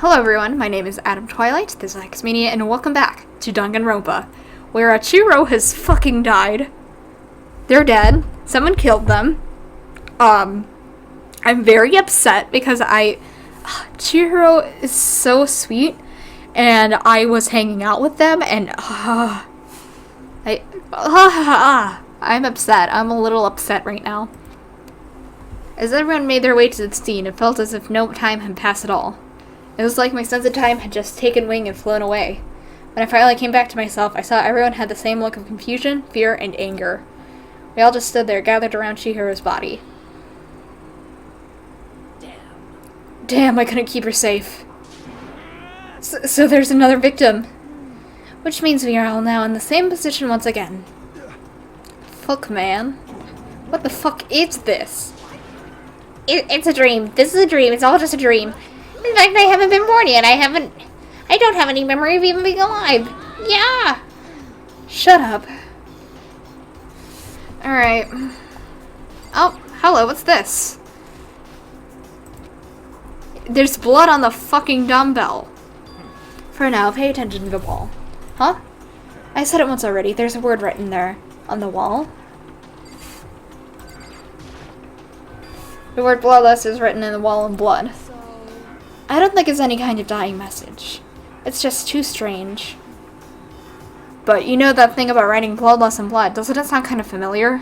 Hello everyone, my name is Adam Twilight, this is Hex Mania, and welcome back to Danganronpa, where CHIHIRO has fucking died. They're dead. Someone killed them. I'm very upset because CHIHIRO is so sweet, and I was hanging out with them, and I'm upset. I'm a little upset right now. As everyone made their way to the scene, it felt as if no time had passed at all. It was like my sense of time had just taken wing and flown away. When I finally came back to myself, I saw everyone had the same look of confusion, fear, and anger. We all just stood there, gathered around CHIHIRO's body. Damn, I couldn't keep her safe. So there's another victim. Which means we are all now in the same position once again. Fuck, man. What the fuck is this? It's a dream. This is a dream. It's all just a dream. In fact, I haven't been born yet. I don't have any memory of even being alive. Yeah. Shut up. Alright. Oh, hello, what's this? There's blood on the fucking dumbbell. For now, pay attention to the wall. Huh? I said it once already. There's a word written there. On the wall. The word bloodless is written in the wall in blood. I don't think it's any kind of dying message. It's just too strange. But you know that thing about writing bloodless in blood, doesn't it sound kind of familiar?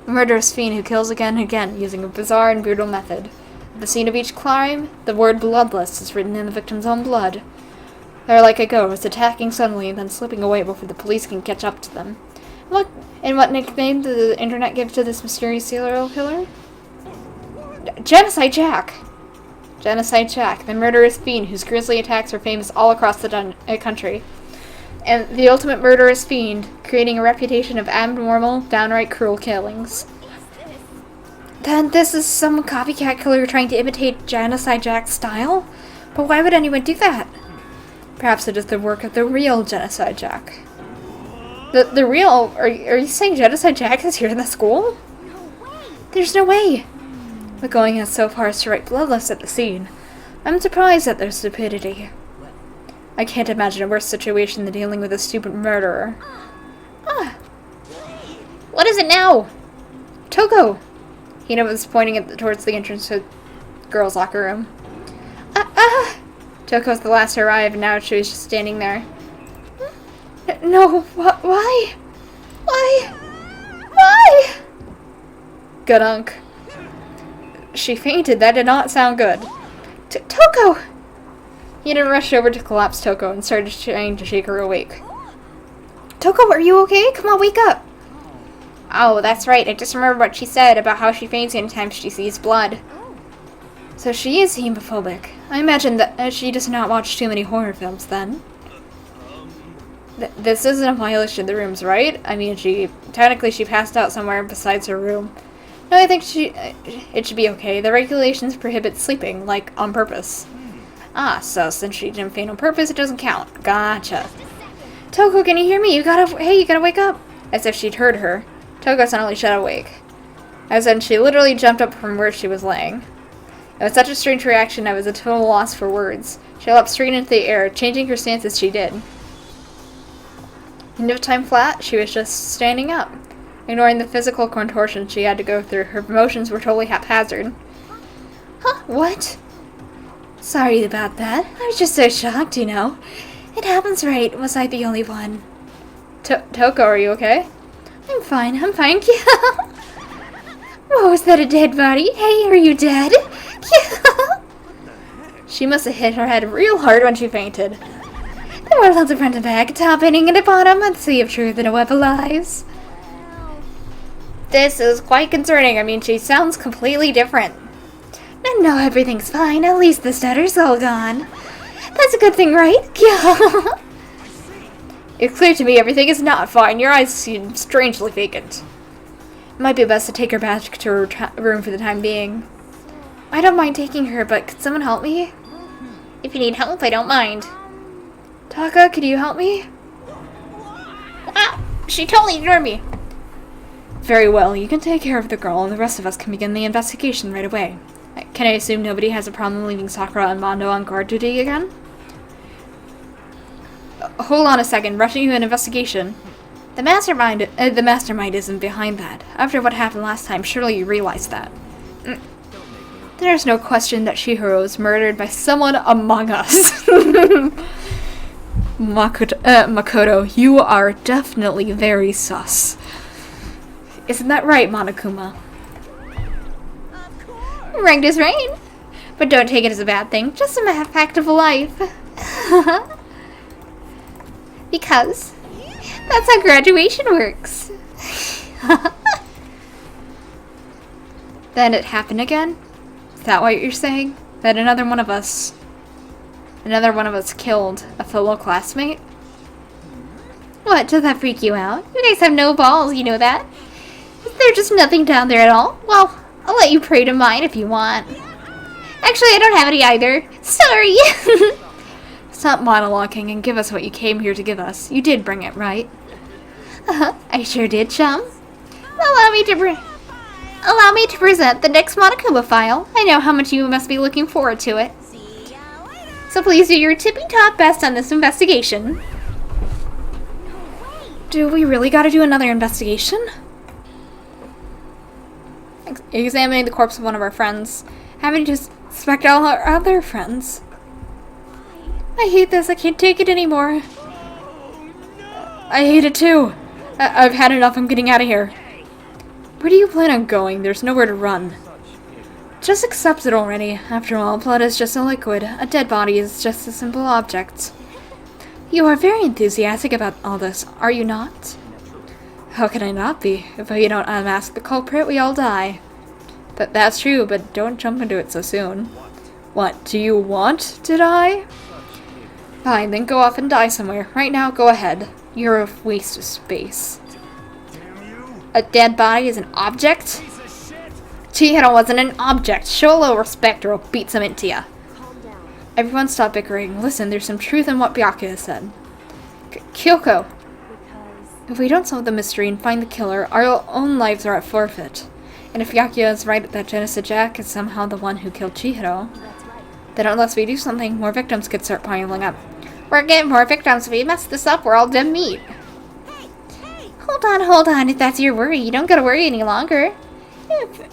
A murderous fiend who kills again and again using a bizarre and brutal method. At the scene of each crime, the word bloodless is written in the victim's own blood. They're like a ghost, attacking suddenly and then slipping away before the police can catch up to them. And what nickname did the internet give to this mysterious serial killer? Genocide Jack! Genocide Jack, the murderous fiend whose grisly attacks are famous all across the country. And the ultimate murderous fiend, creating a reputation of abnormal, downright cruel killings. Then this is some copycat killer trying to imitate Genocide Jack's style? But why would anyone do that? Perhaps it is the work of the real Genocide Jack. The real? Are you saying Genocide Jack is here in the school? There's no way! But going as so far as to write bloodless at the scene. I'm surprised at their stupidity. I can't imagine a worse situation than dealing with a stupid murderer. What is it now? Toko! Hina was pointing towards the entrance to the girls' locker room. Toko was the last to arrive, and now she was just standing there. No, why? Why? Gadunk. She fainted. That did not sound good. Toko! Hina rushed over to collapse Toko and started trying to shake her awake. Toko, are you okay? Come on, wake up! Oh, that's right. I just remembered what she said about how she faints anytime she sees blood. So she is hemophobic. I imagine that she does not watch too many horror films then. This isn't a violation of the rooms, right? I mean, technically she passed out somewhere besides her room. No, I think it should be okay. The regulations prohibit sleeping, like, on purpose. So since she didn't faint on purpose, it doesn't count. Gotcha. Toko, can you hear me? You gotta wake up. As if she'd heard her, Toko suddenly shut awake. As in, she literally jumped up from where she was laying. It was such a strange reaction, I was at a total loss for words. She leapt straight into the air, changing her stance as she did. In no time flat, she was just standing up. Ignoring the physical contortions she had to go through, her emotions were totally haphazard. Huh? What? Sorry about that. I was just so shocked, you know. It happens, right? Was I the only one? Toko, are you okay? I'm fine. Whoa, is that a dead body? Hey, are you dead? She must have hit her head real hard when she fainted. There were lots of front and back, top, ending, and a bottom, and sea of truth and a web of lies. This is quite concerning. I mean, she sounds completely different. No, everything's fine. At least the stutter's all gone. That's a good thing, right? Yeah. It's clear to me everything is not fine. Your eyes seem strangely vacant. It might be best to take her back to her room for the time being. I don't mind taking her, but could someone help me? If you need help, I don't mind. Taka, could you help me? She totally ignored me. Very well, you can take care of the girl, and the rest of us can begin the investigation right away. Can I assume nobody has a problem leaving Sakura and Mondo on guard duty again? Hold on a second, rushing you an investigation. The mastermind isn't behind that. After what happened last time, surely you realize that. There's no question that CHIHIRO was murdered by someone among us. Makoto, you are definitely very sus. Isn't that right, Monokuma? Ranked is rain. But don't take it as a bad thing, just a fact of life. Because that's how graduation works. Then it happened again? Is that what you're saying? That another one of us killed a fellow classmate? What, does that freak you out? You guys have no balls, you know that? Is there just nothing down there at all? Well, I'll let you pray to mine if you want. Actually, I don't have any either. Sorry! Stop monologuing and give us what you came here to give us. You did bring it, right? I sure did, chum. Allow me to present the next Monokuma file. I know how much you must be looking forward to it. So please do your tippy-top best on this investigation. Do we really gotta do another investigation? Examining the corpse of one of our friends. Having to suspect all our other friends. I hate this. I can't take it anymore. I hate it too. I've had enough. I'm getting out of here. Where do you plan on going? There's nowhere to run. Just accept it already. After all, blood is just a liquid. A dead body is just a simple object. You are very enthusiastic about all this, are you not? How can I not be? If we don't unmask the culprit, we all die. That's true, but don't jump into it so soon. What, do you want to die? Fine, then go off and die somewhere. Right now, go ahead. You're a waste of space. A dead body is an object? CHIHIRO wasn't an object. Show a little respect or I'll beat some into ya. Everyone stop bickering. Listen, there's some truth in what Byakuya said. Kyoko. If we don't solve the mystery and find the killer, our own lives are at forfeit. And if Byakuya is right that Genesis Jack is somehow the one who killed CHIHIRO, then unless we do something, more victims could start piling up. We're getting more victims. If we mess this up, we're all dead meat. Hold on. If that's your worry, you don't gotta worry any longer.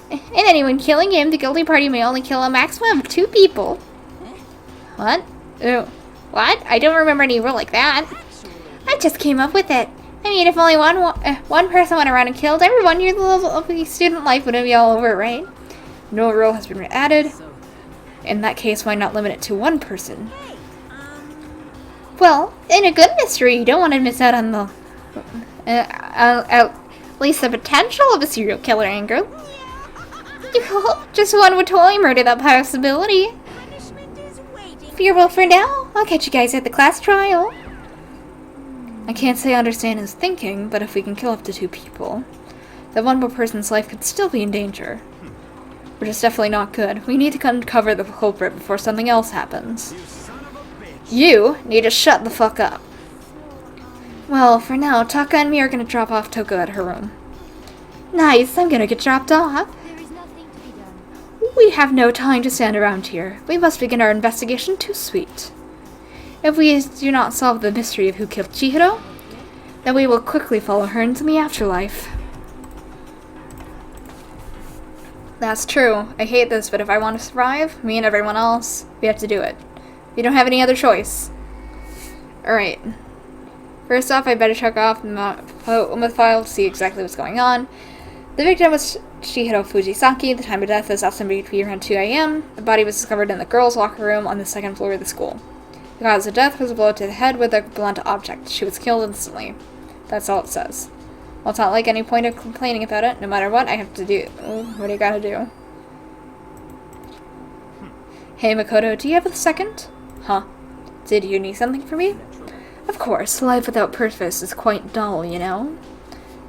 And anyone killing him, the guilty party may only kill a maximum of 2 people. What? What? I don't remember any rule like that. I just came up with it. I mean, if only one person went around and killed everyone, your little student life wouldn't be all over, right? No rule has been added. In that case, why not limit it to 1 person? Well, in a good mystery, you don't want to miss out on the... at least the potential of a serial killer angle. Just one would totally murder that possibility. Farewell for now. I'll catch you guys at the class trial. I can't say I understand his thinking, but if we can kill up to 2 people, then 1 more person's life could still be in danger. Which is definitely not good. We need to uncover the culprit before something else happens. You need to shut the fuck up. Well, for now, Taka and me are gonna drop off Toko at her room. Nice, I'm gonna get dropped off. We have no time to stand around here. We must begin our investigation too sweet. If we do not solve the mystery of who killed CHIHIRO, then we will quickly follow her into the afterlife. That's true. I hate this, but if I want to survive, me and everyone else, we have to do it. We don't have any other choice. Alright. First off, I better check off the file to see exactly what's going on. The victim was CHIHIRO Fujisaki. The time of death is estimated to be around 2 a.m. The body was discovered in the girls' locker room on the 2nd floor of the school. The cause of death was a blow to the head with a blunt object. She was killed instantly. That's all it says. Well, it's not like any point of complaining about it. No matter what, I have to do. What do you gotta do? Hey, Makoto, do you have a second? Huh? Did you need something from me? Of course, life without purpose is quite dull, you know?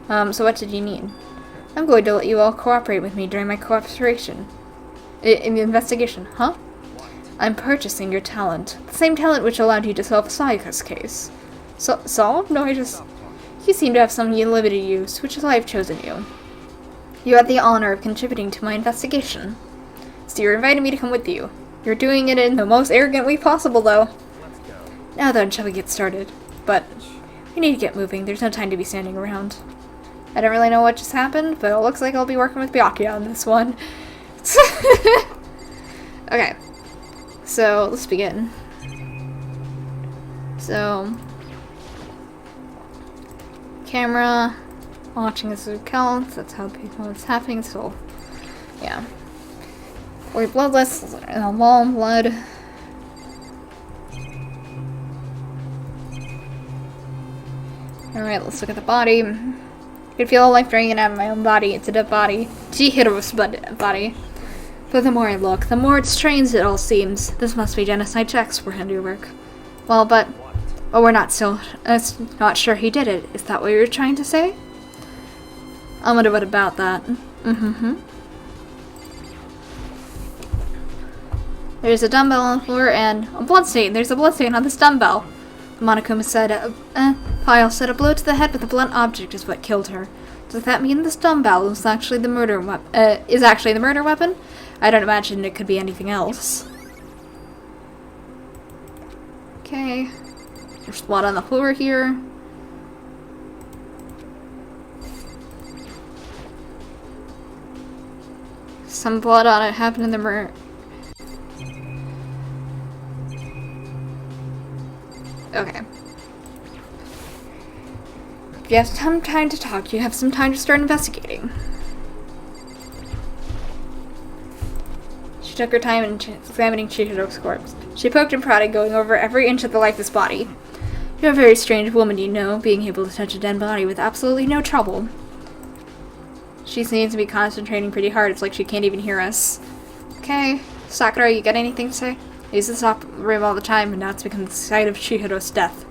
So what did you need? I'm going to let you all cooperate with me during my cooperation. In the investigation, huh? I'm purchasing your talent. The same talent which allowed you to solve Sayaka's case. Solve? No, You seem to have some limited use, which is why I've chosen you. You had the honor of contributing to my investigation. So you're inviting me to come with you. You're doing it in the most arrogant way possible, though. Now then, shall we get started? But we need to get moving. There's no time to be standing around. I don't really know what just happened, but it looks like I'll be working with Byakuya on this one. Okay. So, let's begin. So, camera, watching as it counts, that's how people know what's happening, so, yeah. We're bloodless, long blood. Alright, let's look at the body. I can feel life draining out of my own body. It's a dead body. CHIHIRO's body. But the more I look, the more strange it all seems. This must be genocide checks for handiwork. Well, but we're not sure he did it. Is that what you were trying to say? I wonder what about that. There's a dumbbell on the floor and a bloodstain. There's a bloodstain on this dumbbell. Monokuma said, Pyle said a blow to the head with a blunt object is what killed her. Does that mean this dumbbell is actually the murder weapon? I don't imagine it could be anything else. Okay. There's blood on the floor here. Some blood on it happened in the murder. Okay. If you have some time to talk, you have some time to start investigating. She took her time in examining CHIHIRO's corpse. She poked and prodded, going over every inch of the lifeless body. You're a very strange woman, you know, being able to touch a dead body with absolutely no trouble. She seems to be concentrating pretty hard. It's like she can't even hear us. Okay. Sakura, you got anything to say? I use this room all the time, and now it's become the site of CHIHIRO's death.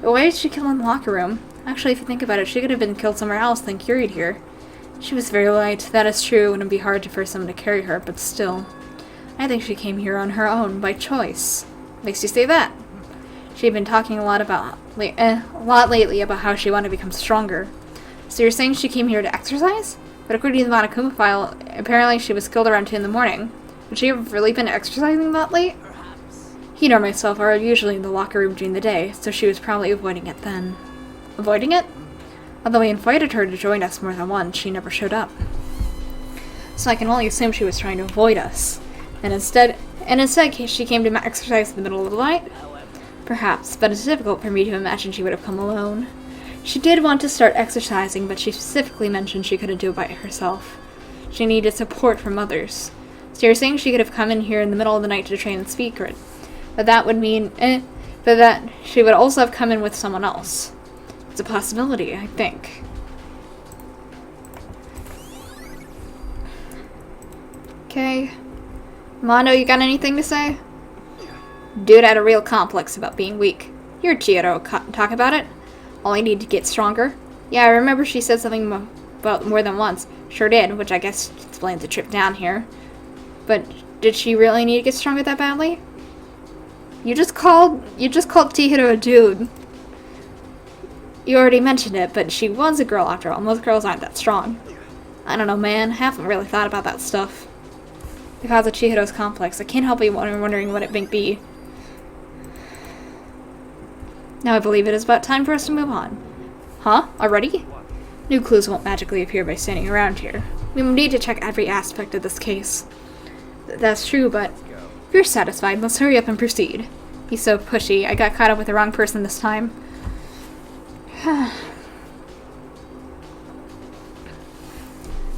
Why did she kill in the locker room? Actually, if you think about it, she could have been killed somewhere else than carried here. She was very light. That is true. It would be hard for someone to carry her, but still. I think she came here on her own, by choice. Makes you say that. She had been talking a lot lately about how she wanted to become stronger. So you're saying she came here to exercise? But according to the Monokuma file, apparently she was killed around 2 in the morning. Would she have really been exercising that late? He nor myself are usually in the locker room during the day, so she was probably avoiding it then. Avoiding it? Although we invited her to join us more than once, she never showed up. So I can only assume she was trying to avoid us. And instead she came to exercise in the middle of the night? Perhaps, but it's difficult for me to imagine she would have come alone. She did want to start exercising, but she specifically mentioned she couldn't do it by herself. She needed support from others. So you're saying she could have come in here in the middle of the night to train in secret. But that would mean, but that she would also have come in with someone else. It's a possibility, I think. Okay. Mono, you got anything to say? Dude had a real complex about being weak. You're Chihiro, talk about it. All I need to get stronger. Yeah, I remember she said something about more than once. Sure did, which I guess explains the trip down here. But did she really need to get stronger that badly? You just called Chihiro a dude. You already mentioned it, but she was a girl after all. Most girls aren't that strong. I don't know, man. I haven't really thought about that stuff. Because of Chihiro's complex, I can't help but wondering what it might be. Now I believe it is about time for us to move on. Huh? Already? New clues won't magically appear by standing around here. We will need to check every aspect of this case. That's true, but if you're satisfied, let's hurry up and proceed. He's so pushy. I got caught up with the wrong person this time.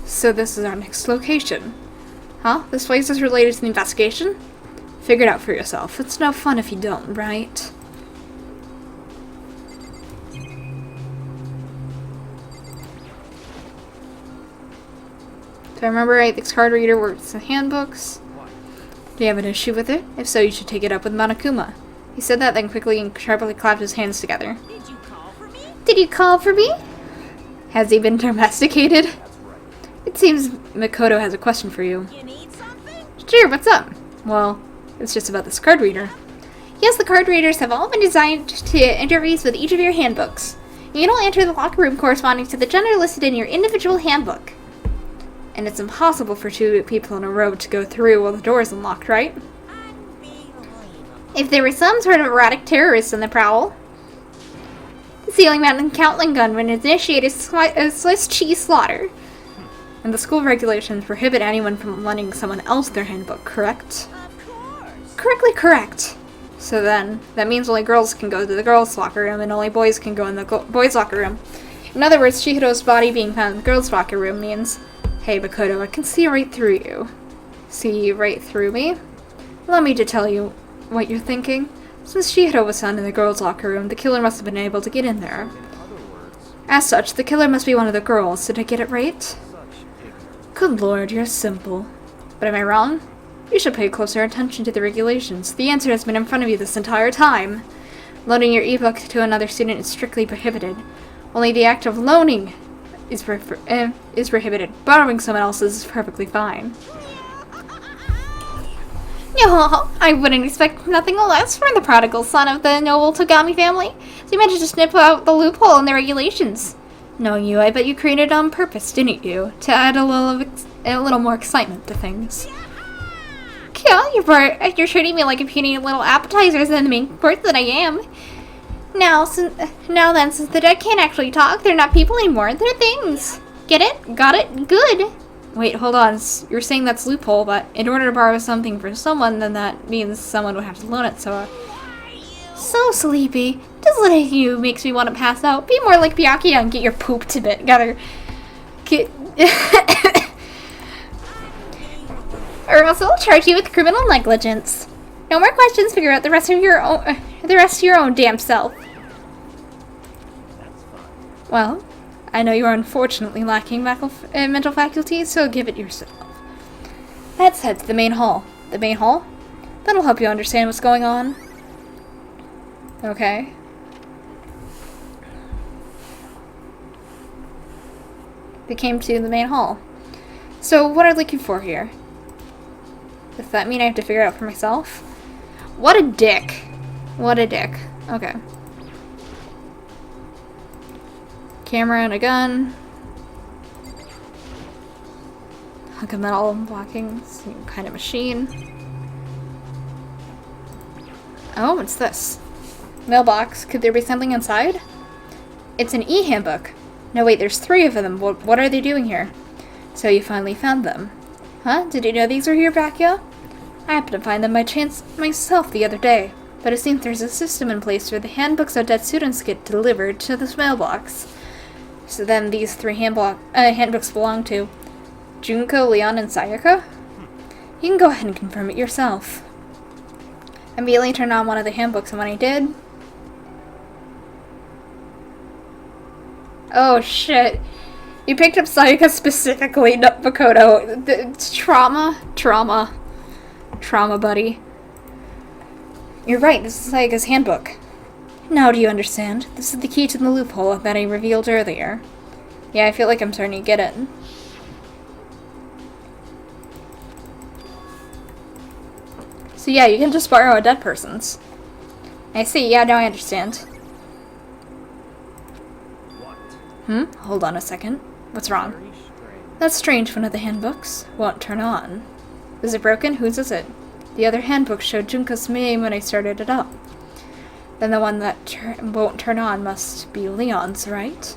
So this is our next location. Huh? This place is related to the investigation? Figure it out for yourself. It's no fun if you don't, right? Do I remember right? This card reader works in handbooks. Do you have an issue with it? If so, you should take it up with Monokuma. He said that, then quickly and sharply clapped his hands together. Did you call for me? Did you call for me? Has he been domesticated? It seems Mikoto has a question for you. You need something? Sure, what's up? Well, it's just about this card reader. Yes, the card readers have all been designed to interface with each of your handbooks. You will enter the locker room corresponding to the gender listed in your individual handbook. And it's impossible for 2 people in a row to go through while the door is unlocked, right? If there was some sort of erratic terrorist on the prowl. The ceiling mounted Gatling gun would initiate a Swiss cheese slaughter. And the school regulations prohibit anyone from lending someone else their handbook, correct? Correctly correct. So then, that means only girls can go to the girls' locker room and only boys can go in the boys' locker room. In other words, Chihiro's body being found in the girls' locker room means, hey Makoto, I can see right through you. See right through me? Allow me to tell you what you're thinking. Since Chihiro was found in the girls' locker room, the killer must have been able to get in there. As such, the killer must be one of the girls. Did I get it right? Good lord, you're simple. But am I wrong? You should pay closer attention to the regulations. The answer has been in front of you this entire time. Loaning your ebook to another student is strictly prohibited. Only the act of loaning is prohibited. Borrowing someone else's is perfectly fine. No, I wouldn't expect nothing less from the prodigal son of the noble Togami family. So you managed to snip out the loophole in the regulations. Knowing you, I bet you created it on purpose, didn't you? To add a little more excitement to things. Yeah, you're treating me like a puny little appetizer than the main course that I am. Now then, since the dead can't actually talk, they're not people anymore, they're things. Get it? Got it? Good. Wait, hold on. You're saying that's loophole, but in order to borrow something from someone, then that means someone would have to loan it, so... So sleepy. Just letting you makes me want to pass out. Be more like Byakuya and get your poop to bit. Gotta... Or else I'll charge you with criminal negligence. No more questions. Figure out the rest of your own damn self. Well, I know you are unfortunately lacking mental faculties, so give it yourself. Let's head to the main hall. The main hall? That'll help you understand what's going on. Okay. They came to the main hall. So, what are they looking for here? Does that mean I have to figure it out for myself? What a dick. What a dick. Okay. Camera and a gun. Hunk of metal blocking. Some kind of machine. Oh, what's this? Mailbox. Could there be something inside? It's an e-handbook. No, wait, there's 3 of them. What are they doing here? So you finally found them. Huh? Did you know these were here, Byakuya? I happened to find them by chance myself the other day. But it seems there's a system in place where the handbooks of dead students get delivered to this mailbox. So then these 3 handbooks belong to Junko, Leon, and Sayaka? You can go ahead and confirm it yourself. I immediately turned on one of the handbooks, and when I did... Oh shit. You picked up Sayaka specifically, not Makoto. It's trauma, buddy. You're right, this is Sayaka's handbook. Now do you understand? This is the key to the loophole that I revealed earlier. Yeah, I feel like I'm starting to get it. So yeah, you can just borrow a dead person's. I see, yeah, now I understand. Hold on a second. What's wrong? That's strange, one of the handbooks won't turn on. Is it broken? Whose is it? The other handbook showed Junko's name when I started it up. Then the one that won't turn on must be Leon's, right?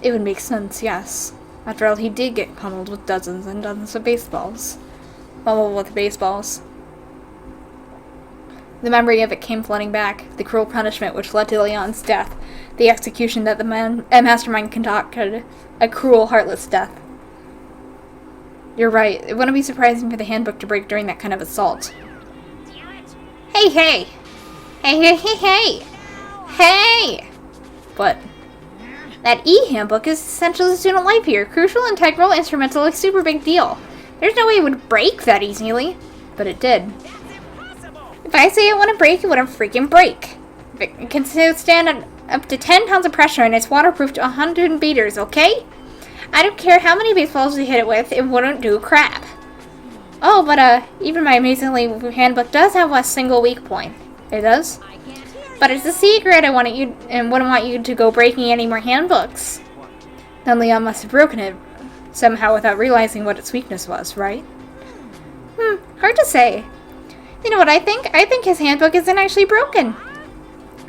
It would make sense, yes. After all, he did get pummeled with dozens and dozens of baseballs. Pummeled with baseballs. The memory of it came flooding back, the cruel punishment which led to Leon's death, the execution that the mastermind concocted, a cruel, heartless death. You're right, it wouldn't be surprising for the handbook to break during that kind of assault. Hey, hey! Hey, hey, hey, hey! Hey! What? That e-handbook is essential to student life here. Crucial, integral, instrumental, a super big deal. There's no way it would break that easily. But it did. If I say it wouldn't break, it wouldn't freaking break. It can stand up to 10 pounds of pressure and it's waterproof to 100 meters, okay? I don't care how many baseballs you hit it with, it wouldn't do crap. Oh, but even my amazingly handbook does have a single weak point. It does? But it's a secret. I wouldn't want you to go breaking any more handbooks. Then Leon must have broken it. Somehow without realizing what its weakness was, right? Hard to say. You know what I think? I think his handbook isn't actually broken.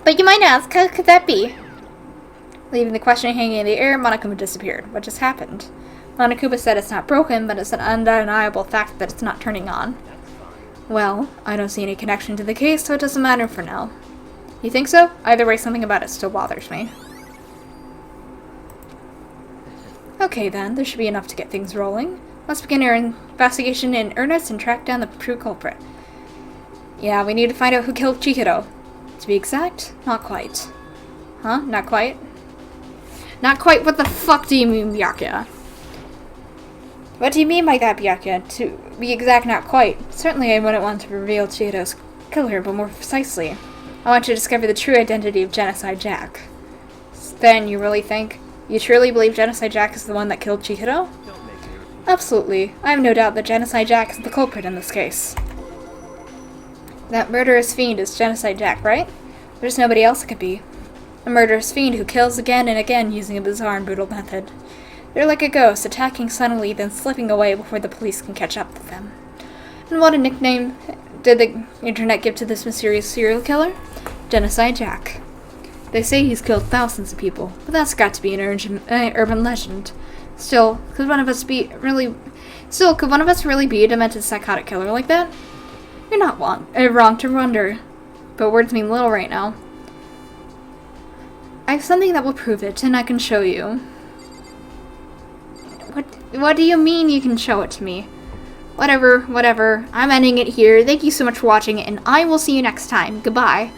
But you might ask, how could that be? Leaving the question hanging in the air, Monokuma disappeared. What just happened? Monokuma said it's not broken, but it's an undeniable fact that it's not turning on. Well, I don't see any connection to the case, so it doesn't matter for now. You think so? Either way, something about it still bothers me. Okay then, there should be enough to get things rolling. Let's begin our investigation in earnest and track down the true culprit. Yeah, we need to find out who killed CHIHIRO. To be exact, not quite. Huh? Not quite? Not quite? What the fuck do you mean, Byakuya? What do you mean by that, Byakuya? To be exact, not quite. Certainly I wouldn't want to reveal CHIHIRO's killer, but more precisely, I want to discover the true identity of Genocide Jack. Then you really think? You truly believe Genocide Jack is the one that killed CHIHIRO? Absolutely. I have no doubt that Genocide Jack is the culprit in this case. That murderous fiend is Genocide Jack, right? There's nobody else it could be. A murderous fiend who kills again and again using a bizarre and brutal method. They're like a ghost, attacking suddenly, then slipping away before the police can catch up with them. And what a nickname did the internet give to this mysterious serial killer? Genocide Jack. They say he's killed thousands of people, but that's got to be an urban legend. Still, could one of us really be a demented psychotic killer like that? You're not wrong to wonder, but words mean little right now. I have something that will prove it, and I can show you. What do you mean you can show it to me? Whatever. I'm ending it here. Thank you so much for watching, and I will see you next time. Goodbye.